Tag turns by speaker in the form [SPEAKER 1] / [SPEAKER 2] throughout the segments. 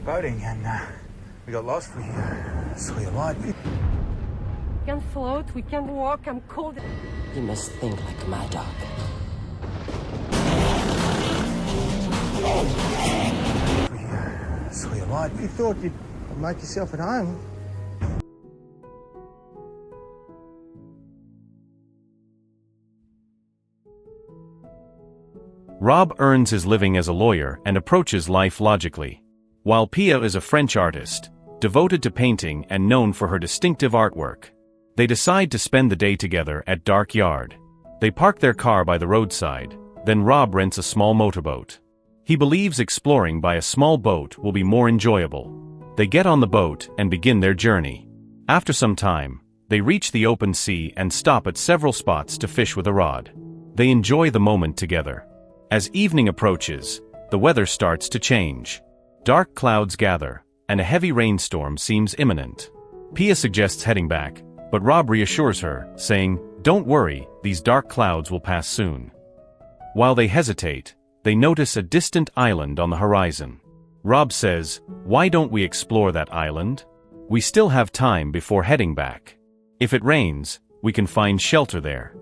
[SPEAKER 1] boating and we got lost. We saw your light.
[SPEAKER 2] We can't float, we can't walk, I'm cold.
[SPEAKER 3] You must think like a mad dog.
[SPEAKER 1] We saw your light. We thought you'd make yourself at home.
[SPEAKER 4] Rob earns his living as a lawyer and approaches life logically, while Pia is a French artist, devoted to painting and known for her distinctive artwork. They decide to spend the day together at Dark Yard. They park their car by the roadside, then Rob rents a small motorboat. He believes exploring by a small boat will be more enjoyable. They get on the boat and begin their journey. After some time, they reach the open sea and stop at several spots to fish with a rod. They enjoy the moment together. As evening approaches, the weather starts to change. Dark clouds gather, and a heavy rainstorm seems imminent. Pia suggests heading back, but Rob reassures her, saying, "Don't worry, these dark clouds will pass soon." While they hesitate, they notice a distant island on the horizon. Rob says, "Why don't we explore that island? We still have time before heading back. If it rains, we can find shelter there."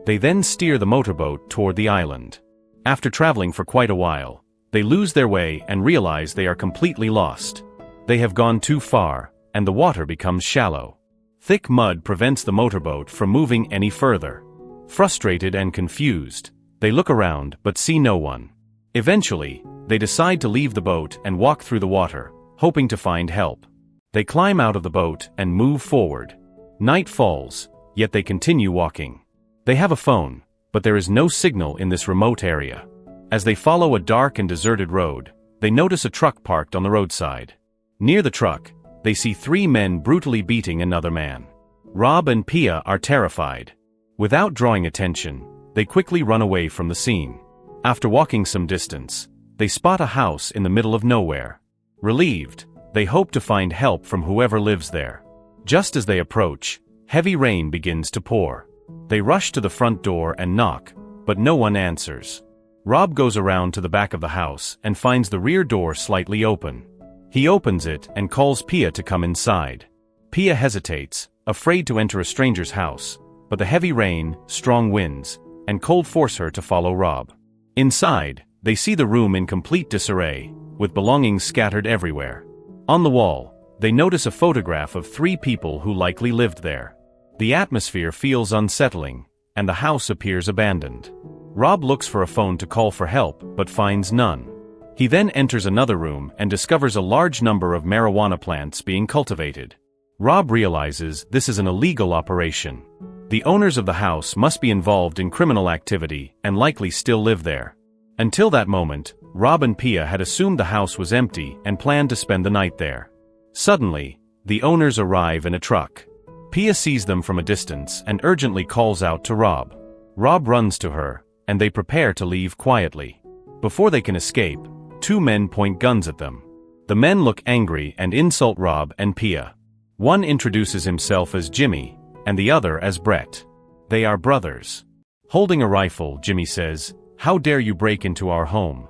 [SPEAKER 4] They then steer the motorboat toward the island. After traveling for quite a while, they lose their way and realize they are completely lost. They have gone too far, and the water becomes shallow. Thick mud prevents the motorboat from moving any further. Frustrated and confused, they look around but see no one. Eventually, they decide to leave the boat and walk through the water, hoping to find help. They climb out of the boat and move forward. Night falls, yet they continue walking. They have a phone, but there is no signal in this remote area. As they follow a dark and deserted road, they notice a truck parked on the roadside. Near the truck, they see 3 men brutally beating another man. Rob and Pia are terrified. Without drawing attention, they quickly run away from the scene. After walking some distance, they spot a house in the middle of nowhere. Relieved, they hope to find help from whoever lives there. Just as they approach, heavy rain begins to pour. They rush to the front door and knock, but no one answers. Rob goes around to the back of the house and finds the rear door slightly open. He opens it and calls Pia to come inside. Pia hesitates, afraid to enter a stranger's house, but the heavy rain, strong winds, and cold force her to follow Rob. Inside, they see the room in complete disarray, with belongings scattered everywhere. On the wall, they notice a photograph of 3 people who likely lived there. The atmosphere feels unsettling, and the house appears abandoned. Rob looks for a phone to call for help, but finds none. He then enters another room and discovers a large number of marijuana plants being cultivated. Rob realizes this is an illegal operation. The owners of the house must be involved in criminal activity and likely still live there. Until that moment, Rob and Pia had assumed the house was empty and planned to spend the night there. Suddenly, the owners arrive in a truck. Pia sees them from a distance and urgently calls out to Rob. Rob runs to her, and they prepare to leave quietly. Before they can escape, 2 men point guns at them. The men look angry and insult Rob and Pia. One introduces himself as Jimmy, and the other as Brett. They are brothers. Holding a rifle, Jimmy says, "How dare you break into our home?"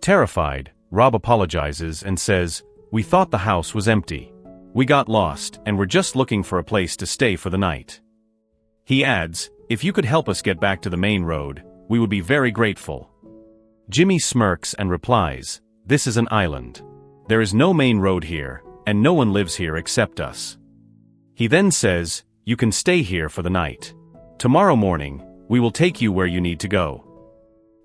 [SPEAKER 4] Terrified, Rob apologizes and says, "We thought the house was empty. We got lost and were just looking for a place to stay for the night." He adds, "If you could help us get back to the main road, we would be very grateful." Jimmy smirks and replies, "This is an island. There is no main road here, and no one lives here except us." He then says, "You can stay here for the night. Tomorrow morning, we will take you where you need to go."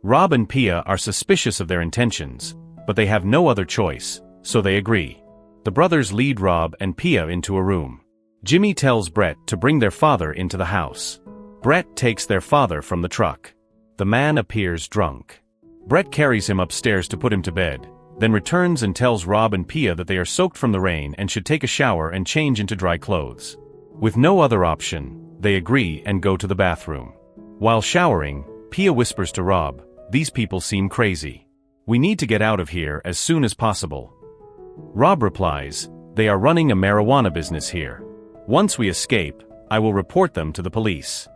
[SPEAKER 4] Rob and Pia are suspicious of their intentions, but they have no other choice, so they agree. The brothers lead Rob and Pia into a room. Jimmy tells Brett to bring their father into the house. Brett takes their father from the truck. The man appears drunk. Brett carries him upstairs to put him to bed, then returns and tells Rob and Pia that they are soaked from the rain and should take a shower and change into dry clothes. With no other option, they agree and go to the bathroom. While showering, Pia whispers to Rob, "These people seem crazy. We need to get out of here as soon as possible." Rob replies, "They are running a marijuana business here. Once we escape, I will report them to the police."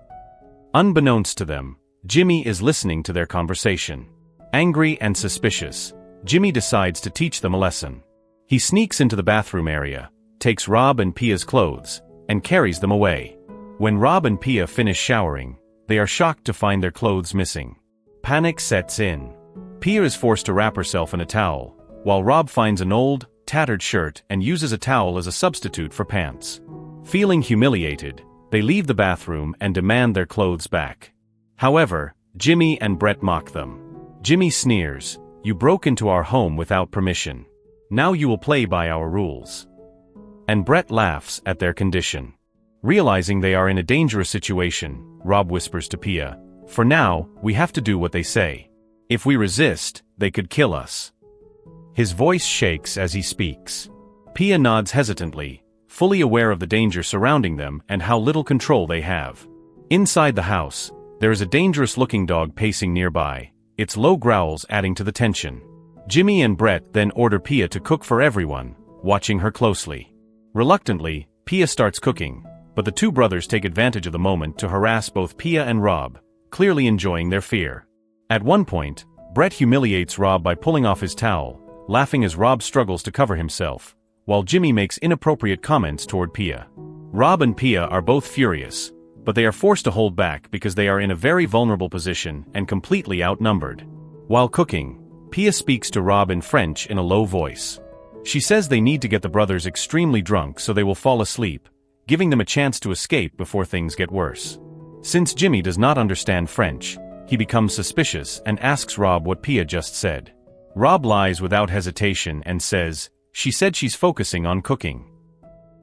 [SPEAKER 4] Unbeknownst to them, Jimmy is listening to their conversation. Angry and suspicious, Jimmy decides to teach them a lesson. He sneaks into the bathroom area, takes Rob and Pia's clothes, and carries them away. When Rob and Pia finish showering, they are shocked to find their clothes missing. Panic sets in. Pia is forced to wrap herself in a towel, while Rob finds an old, tattered shirt and uses a towel as a substitute for pants. Feeling humiliated, they leave the bathroom and demand their clothes back. However, Jimmy and Brett mock them. Jimmy sneers, "You broke into our home without permission. Now you will play by our rules." And Brett laughs at their condition. Realizing they are in a dangerous situation, Rob whispers to Pia, "For now, we have to do what they say. If we resist, they could kill us." His voice shakes as he speaks. Pia nods hesitantly, fully aware of the danger surrounding them and how little control they have. Inside the house, there is a dangerous-looking dog pacing nearby, its low growls adding to the tension. Jimmy and Brett then order Pia to cook for everyone, watching her closely. Reluctantly, Pia starts cooking, but the two brothers take advantage of the moment to harass both Pia and Rob, clearly enjoying their fear. At one point, Brett humiliates Rob by pulling off his towel, laughing as Rob struggles to cover himself, while Jimmy makes inappropriate comments toward Pia. Rob and Pia are both furious, but they are forced to hold back because they are in a very vulnerable position and completely outnumbered. While cooking, Pia speaks to Rob in French in a low voice. She says they need to get the brothers extremely drunk so they will fall asleep, giving them a chance to escape before things get worse. Since Jimmy does not understand French, he becomes suspicious and asks Rob what Pia just said. Rob lies without hesitation and says, "She said she's focusing on cooking."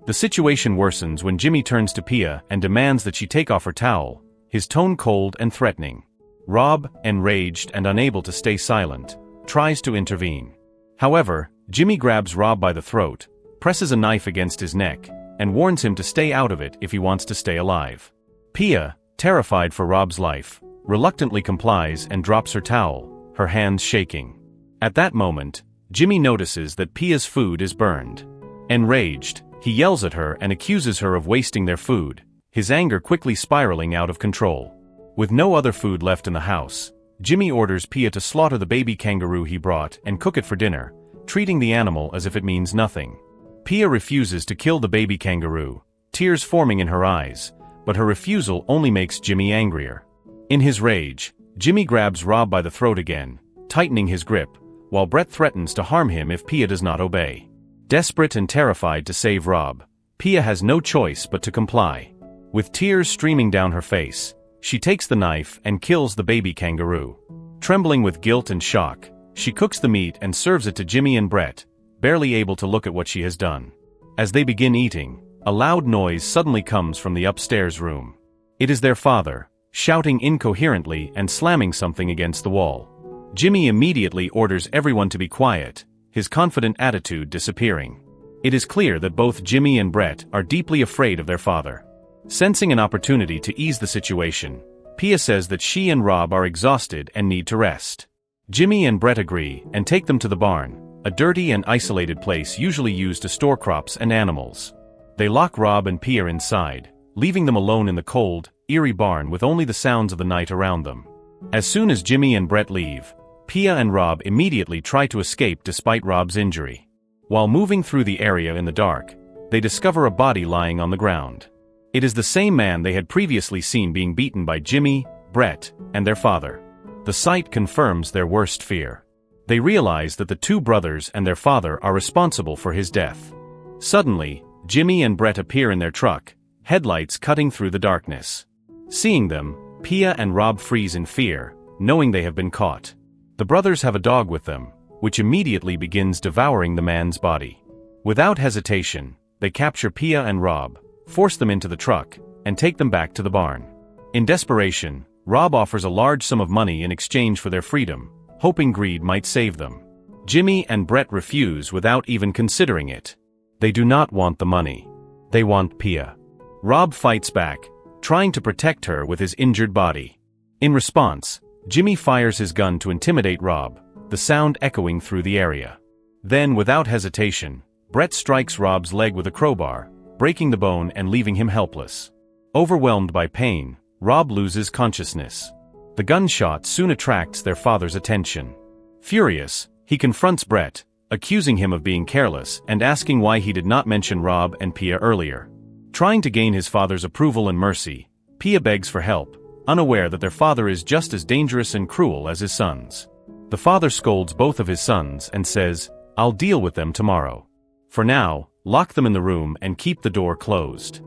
[SPEAKER 4] The situation worsens when Jimmy turns to Pia and demands that she take off her towel, his tone cold and threatening. Rob, enraged and unable to stay silent, tries to intervene. However, Jimmy grabs Rob by the throat, presses a knife against his neck, and warns him to stay out of it if he wants to stay alive. Pia, terrified for Rob's life, reluctantly complies and drops her towel, her hands shaking. At that moment, Jimmy notices that Pia's food is burned. Enraged, he yells at her and accuses her of wasting their food, his anger quickly spiraling out of control. With no other food left in the house, Jimmy orders Pia to slaughter the baby kangaroo he brought and cook it for dinner, treating the animal as if it means nothing. Pia refuses to kill the baby kangaroo, tears forming in her eyes, but her refusal only makes Jimmy angrier. In his rage, Jimmy grabs Rob by the throat again, tightening his grip, while Brett threatens to harm him if Pia does not obey. Desperate and terrified to save Rob, Pia has no choice but to comply. With tears streaming down her face, she takes the knife and kills the baby kangaroo. Trembling with guilt and shock, she cooks the meat and serves it to Jimmy and Brett, barely able to look at what she has done. As they begin eating, a loud noise suddenly comes from the upstairs room. It is their father, shouting incoherently and slamming something against the wall. Jimmy immediately orders everyone to be quiet, his confident attitude disappearing. It is clear that both Jimmy and Brett are deeply afraid of their father. Sensing an opportunity to ease the situation, Pia says that she and Rob are exhausted and need to rest. Jimmy and Brett agree and take them to the barn, a dirty and isolated place usually used to store crops and animals. They lock Rob and Pia inside, leaving them alone in the cold, eerie barn with only the sounds of the night around them. As soon as Jimmy and Brett leave, Pia and Rob immediately try to escape despite Rob's injury. While moving through the area in the dark, they discover a body lying on the ground. It is the same man they had previously seen being beaten by Jimmy, Brett, and their father. The sight confirms their worst fear. They realize that the two brothers and their father are responsible for his death. Suddenly, Jimmy and Brett appear in their truck, headlights cutting through the darkness. Seeing them, Pia and Rob freeze in fear, knowing they have been caught. The brothers have a dog with them, which immediately begins devouring the man's body. Without hesitation, they capture Pia and Rob, force them into the truck, and take them back to the barn. In desperation, Rob offers a large sum of money in exchange for their freedom, hoping greed might save them. Jimmy and Brett refuse without even considering it. They do not want the money. They want Pia. Rob fights back, trying to protect her with his injured body. In response, Jimmy fires his gun to intimidate Rob, the sound echoing through the area. Then, without hesitation, Brett strikes Rob's leg with a crowbar, breaking the bone and leaving him helpless. Overwhelmed by pain, Rob loses consciousness. The gunshot soon attracts their father's attention. Furious, he confronts Brett, accusing him of being careless and asking why he did not mention Rob and Pia earlier. Trying to gain his father's approval and mercy, Pia begs for help, unaware that their father is just as dangerous and cruel as his sons. The father scolds both of his sons and says, "I'll deal with them tomorrow. For now, lock them in the room and keep the door closed."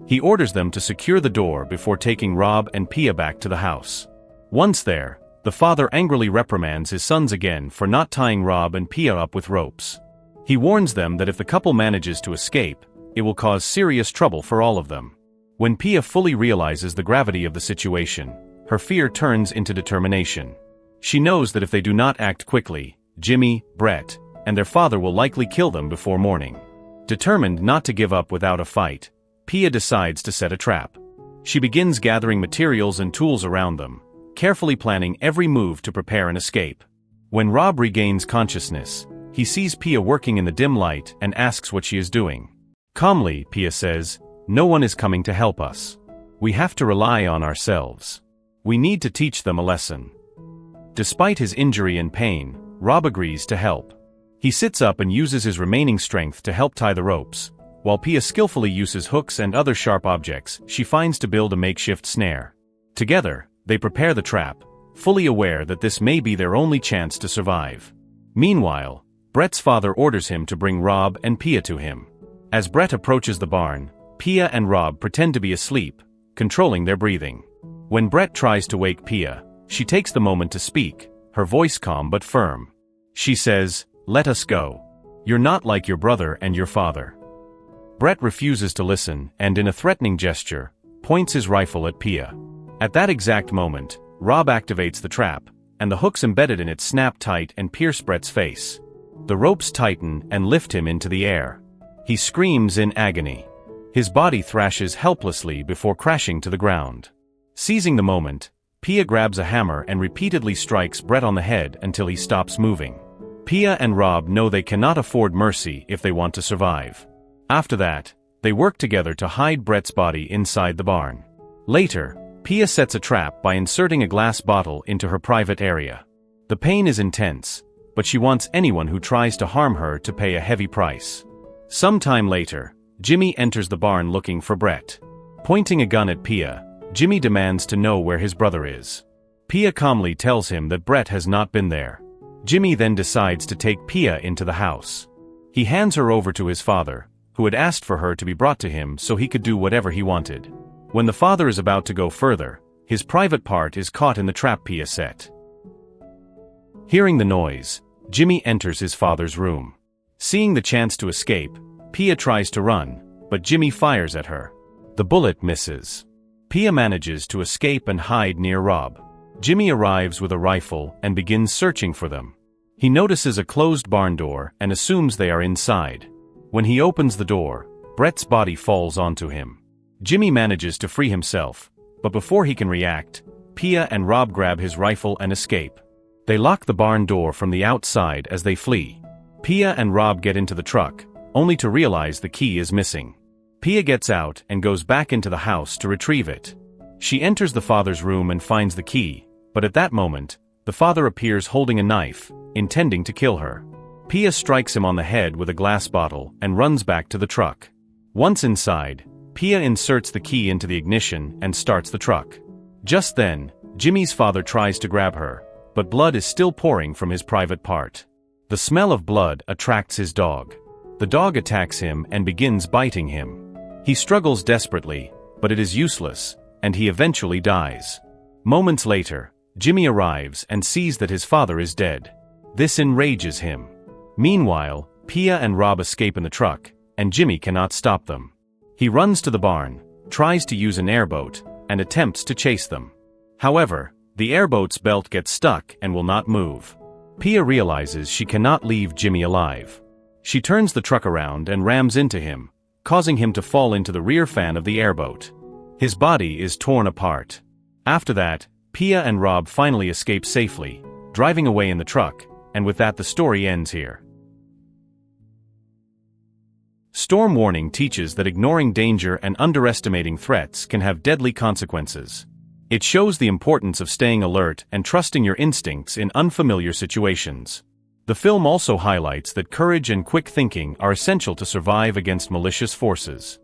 [SPEAKER 4] He orders them to secure the door before taking Rob and Pia back to the house. Once there, the father angrily reprimands his sons again for not tying Rob and Pia up with ropes. He warns them that if the couple manages to escape, it will cause serious trouble for all of them. When Pia fully realizes the gravity of the situation, her fear turns into determination. She knows that if they do not act quickly, Jimmy, Brett, and their father will likely kill them before morning. Determined not to give up without a fight, Pia decides to set a trap. She begins gathering materials and tools around them, carefully planning every move to prepare an escape. When Rob regains consciousness, he sees Pia working in the dim light and asks what she is doing. Calmly, Pia says, "No one is coming to help us. We have to rely on ourselves. We need to teach them a lesson." Despite his injury and pain, Rob agrees to help. He sits up and uses his remaining strength to help tie the ropes, while Pia skillfully uses hooks and other sharp objects she finds to build a makeshift snare. Together, they prepare the trap, fully aware that this may be their only chance to survive. Meanwhile, Brett's father orders him to bring Rob and Pia to him. As Brett approaches the barn, Pia and Rob pretend to be asleep, controlling their breathing. When Brett tries to wake Pia, she takes the moment to speak, her voice calm but firm. She says, "Let us go. You're not like your brother and your father." Brett refuses to listen and, in a threatening gesture, points his rifle at Pia. At that exact moment, Rob activates the trap, and the hooks embedded in it snap tight and pierce Brett's face. The ropes tighten and lift him into the air. He screams in agony. His body thrashes helplessly before crashing to the ground. Seizing the moment, Pia grabs a hammer and repeatedly strikes Brett on the head until he stops moving. Pia and Rob know they cannot afford mercy if they want to survive. After that, they work together to hide Brett's body inside the barn. Later, Pia sets a trap by inserting a glass bottle into her private area. The pain is intense, but she wants anyone who tries to harm her to pay a heavy price. Some time later, Jimmy enters the barn looking for Brett. Pointing a gun at Pia, Jimmy demands to know where his brother is. Pia calmly tells him that Brett has not been there. Jimmy then decides to take Pia into the house. He hands her over to his father, who had asked for her to be brought to him so he could do whatever he wanted. When the father is about to go further, his private part is caught in the trap Pia set. Hearing the noise, Jimmy enters his father's room. Seeing the chance to escape, Pia tries to run, but Jimmy fires at her. The bullet misses. Pia manages to escape and hide near Rob. Jimmy arrives with a rifle and begins searching for them. He notices a closed barn door and assumes they are inside. When he opens the door, Brett's body falls onto him. Jimmy manages to free himself, but before he can react, Pia and Rob grab his rifle and escape. They lock the barn door from the outside as they flee. Pia and Rob get into the truck, only to realize the key is missing. Pia gets out and goes back into the house to retrieve it. She enters the father's room and finds the key, but at that moment, the father appears holding a knife, intending to kill her. Pia strikes him on the head with a glass bottle and runs back to the truck. Once inside, Pia inserts the key into the ignition and starts the truck. Just then, Jimmy's father tries to grab her, but blood is still pouring from his private part. The smell of blood attracts his dog. The dog attacks him and begins biting him. He struggles desperately, but it is useless, and he eventually dies. Moments later, Jimmy arrives and sees that his father is dead. This enrages him. Meanwhile, Pia and Rob escape in the truck, and Jimmy cannot stop them. He runs to the barn, tries to use an airboat, and attempts to chase them. However, the airboat's belt gets stuck and will not move. Pia realizes she cannot leave Jimmy alive. She turns the truck around and rams into him, causing him to fall into the rear fan of the airboat. His body is torn apart. After that, Pia and Rob finally escape safely, driving away in the truck, and with that the story ends here. Storm warning teaches that ignoring danger and underestimating threats can have deadly consequences. It shows the importance of staying alert and trusting your instincts in unfamiliar situations. The film also highlights that courage and quick thinking are essential to survive against malicious forces.